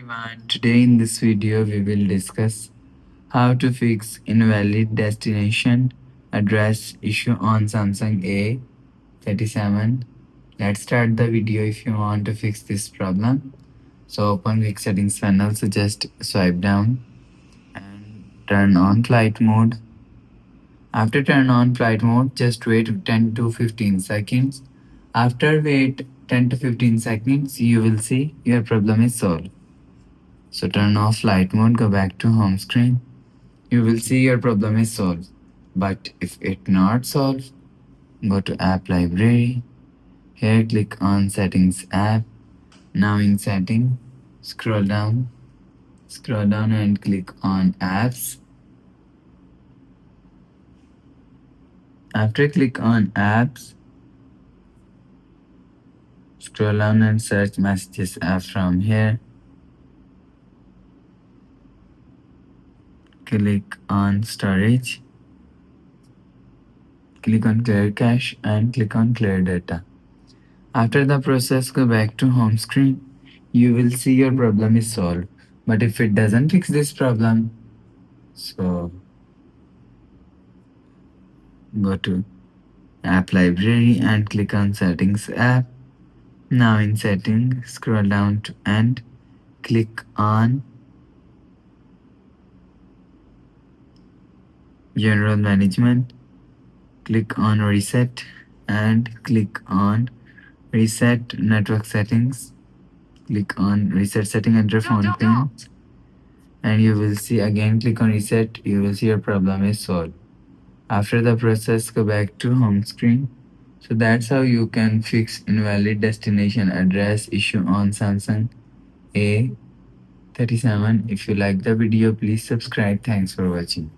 everyone, today in this video we will discuss how to fix invalid destination address issue on Samsung A37. Let's start the video. If you want to fix this problem, so open quick settings panel, so just swipe down and turn on flight mode. After turn on flight mode, just wait 10 to 15 seconds. After wait 10 to 15 seconds, you will see your problem is solved. So turn off flight mode, go back to home screen. You will see your problem is solved. But if it not solved, go to app library. Here click on settings app. Now in setting, scroll down and click on apps. After click on apps, scroll down and search messages app from here. Click on storage. Click on clear cache and click on clear data. After the process, go back to home screen. You will see your problem is solved. But if it doesn't fix this problem, so go to app library and click on settings app. Now in setting, scroll down to and click on general management. Click on reset and click on reset network settings. Click on reset setting under phone pin and you will see again click on reset. You will see your problem is solved. After the process, go back to home screen. So that's how you can fix invalid destination address issue on Samsung A37. If you like the video, please subscribe. Thanks for watching.